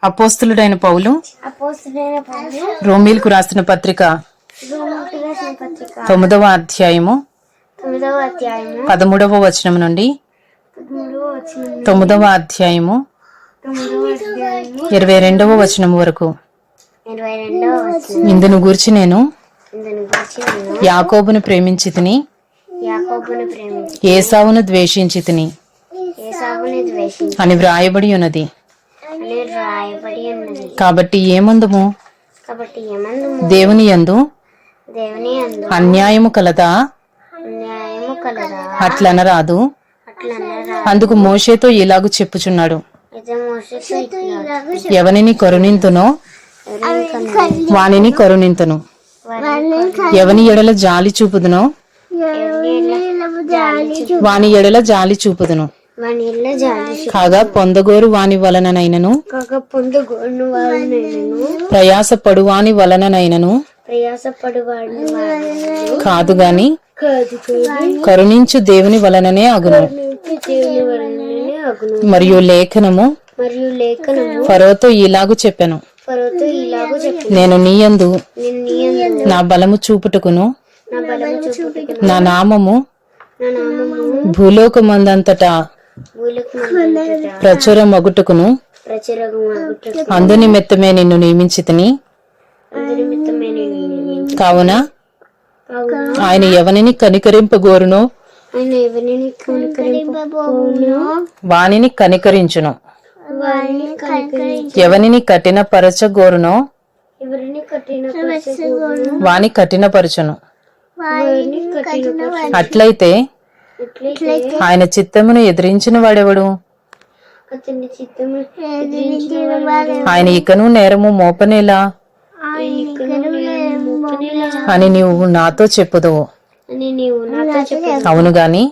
అపోస్తలుడైన పౌలు రోమీలకు రాసిన పత్రిక 9వ అధ్యాయము 13వ వచనం నుండి 9వ అధ్యాయము 22వ వచనం వరకు. ఇందును గూర్చి నేను యాకోబును ప్రేమించితిని, ఏసావును ద్వేషించితిని అని వ్రాయబడి ఉన్నది. కాబట్టి ఏమందుము? దేవుని యందు అన్యాయము కలదా? అట్లనరాదు. అందుకు మోషేతో ఇలాగు చెప్పుచున్నాడు, ఎవనిని కరుణింతునో వానిని కరుణింతును, ఎవని ఎడల జాలి చూపుదునో వాని ఎడల జాలి చూపుదును. కాగా పొందగోరు వాని వలననైనను ప్రయాసపడు వాని వలననైనను కాదు గాని కరుణించు దేవుని వలననే అగును. మరియు లేఖనము ఫరోతో ఇలాగు చెప్పెను, నేను నీయందు నా బలము చూపుటకును నా నామము భూలోకమందంతటా ప్రచురమగుటకును అందు నిమిత్తమే నిన్ను నియమించితిని. కావున ఆయన ఎవనిని కనికరింపగోరునో వానిని కనికరించును, ఎవనిని కఠినపరచగోరునో వాని కఠినపరచును. అట్లయితే ఆయన చిత్తమును ఎదిరించిన వాడెవడు? ఆయన ఇకను నేరము మోపనేలా అని నీవు నాతో చెప్పుదువు. అవును గాని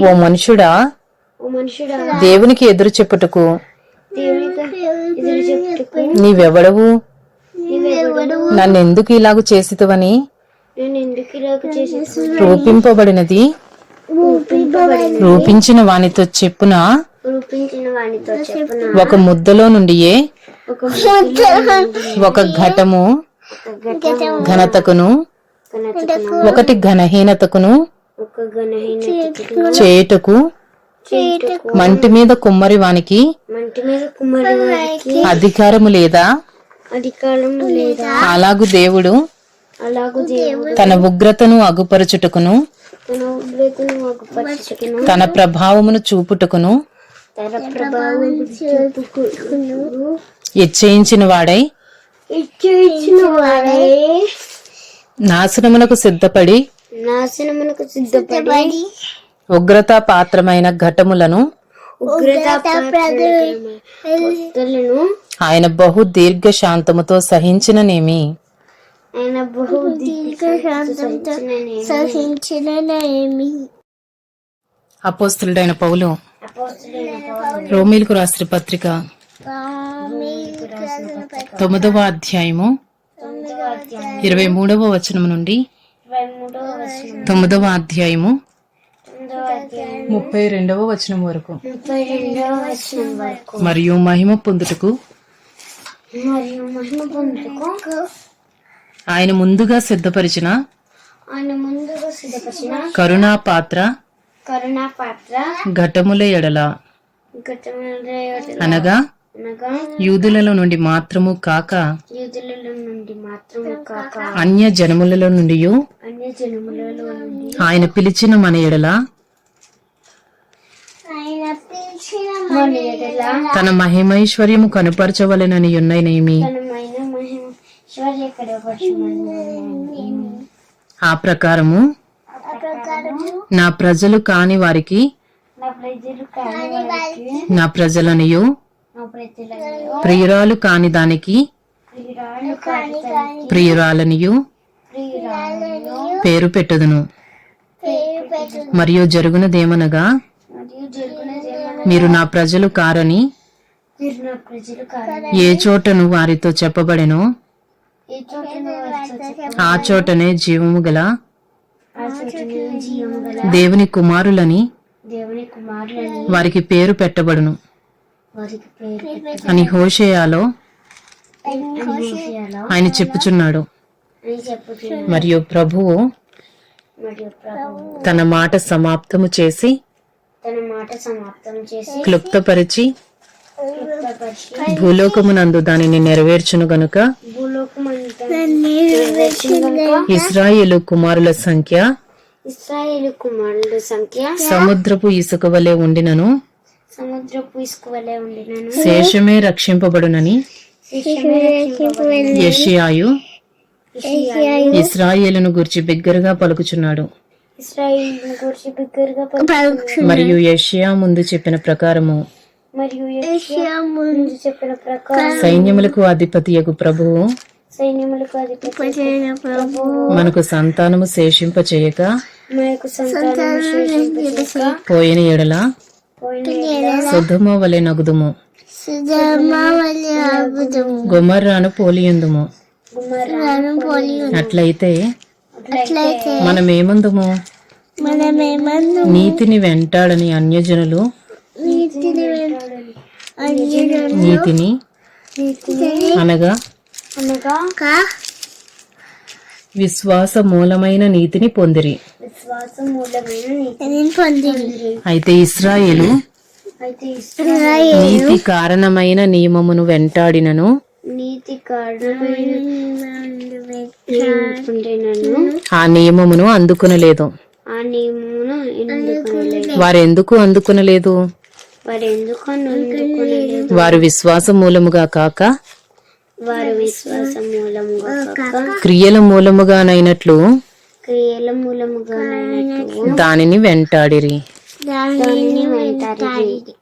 ఓ మనుషుడా, దేవునికి ఎదురు చెప్పుటకు నీవెవడవు? నన్నెందుకు ఇలాగు చేసితువని రూపింపబడినది రూపించిన వానితో చెప్పున ఒక ముద్దలో నుండియే ఒక ఘటము ఘనతకును ఒకటి ఘనహీనతకును చేయుటకు మంటి మీద కుమ్మరి వానికి అధికారము లేదా? అలాగు దేవుడు తన ఉగ్రతను అగుపరచుటకును తన ప్రభావమును చూపుటకును ఇచ్చేయించిన వాడై నాశనమునకు సిద్ధపడి ఉగ్రతా పాత్రమైన ఘటములను ఆయన బహు దీర్ఘ శాంతముతో సహించిననేమి. అపోస్తలుడైన పౌలు రోమీలకు రాసిన పత్రిక 9వ అధ్యాయము 23వ వచనం నుండి 9వ అధ్యాయము 32వ వచనం వరకు. మరియు మహిమ పొందుటకు ఆయన ముందుగా సిద్ధపరిచిన కరుణా పాత్ర ఘటముల ఎడల అనగా యూదులలో నుండి మాత్రము కాక అన్య జనములలో నుండి ఆయన పిలిచిన మన ఎడల తన మహిమైశ్వర్యము కనుపరచవలెనని ఉన్ననేమి. ఆ ప్రకారము నా ప్రజలు కాని వారికి నా ప్రజలనియు ప్రియురాలు కాని దానికి ప్రియురాలనియు పేరు పెట్టుదును. మరియు జరుగునదేమనగా మీరు నా ప్రజలు కారని ఏ చోటను వారితో చెప్పబడెనో ఆ చోటనే జీవము గల దేవుని కుమారులని వారికి పేరు పెట్టబడును. వారికి పేరు అని హోషేయాలో పెట్టాలో ఆయన చెప్పుచున్నాడు. అని చెప్పుచున్నాడు. మరియు ప్రభువు మరియు ప్రభువు తన మాట సమాప్తము చేసి తన మాట సమాప్తం చేసి క్లుప్తపరిచి తృప్తపరిచి భూలోకమునందు దానిని నెరవేర్చును గనుక భూలోకమంతా నెరవేర్చిన గనుక ఇశ్రాయేలు కుమారుల సంఖ్య ఇశ్రాయేలు కుమారుల సంఖ్య సముద్రపు ఇసుక వలె ఉండినను సముద్రపు ఇసుక వలె ఉండినను శేషమే రక్షింపబడునని శిష్యమే రక్షింపబడిన యెషయాయు యెషయాయు ఇశ్రాయేలును గురించి బిగ్గరగా పలుకుచున్నాడు. ఇశ్రాయేలును గురించి బిగ్గరగా పలుకుచున్నాడు. మరియు యెషయా ముందు చెప్పిన ప్రకారము మరియు యెషయా ముందు చెప్పిన ప్రకారం సైన్యములకు అధిపతియగు ప్రభువు సైన్యములకు అధిపతి ప్రభువు మనకు సంతానము శేషింప చేయక మనకు సంతానము శేషింపచేయక పోయిన ఎడల పోయిన సొదొమ వలె నగుదుము, గొమర్రాను పోలియుందుము. గుమ్మరాను అట్లయితే అట్లయితే మనమేమందుము? నీతిని వెంటాడని అన్యజనులు నీతిని అనగా అనగా విశ్వాస మూలమైన నీతిని పొందిరి. విశ్వాసం మూలమైన నీతిని పొందిరి. అయితే ఇశ్రాయేలు అయితే నీతి కారణమైన నియమమును వెంటాడినను నీతి కారణమైన నియమమును ఆ నియమమును అందుకొనలేదు. ఆ నియమమును ఎందుకొనలేదు. వారెందుకు అందుకొనలేదు? వారు ఎందుకు అందుకొనలేదు? వారు విశ్వాస మూలముగా కాక వారు విశ్వాసం మూలముగా కాక క్రియల మూలముగానైనట్లు క్రియల మూలముగా దానిని వెంటాడిరి. దానిని వెంటాడిరి.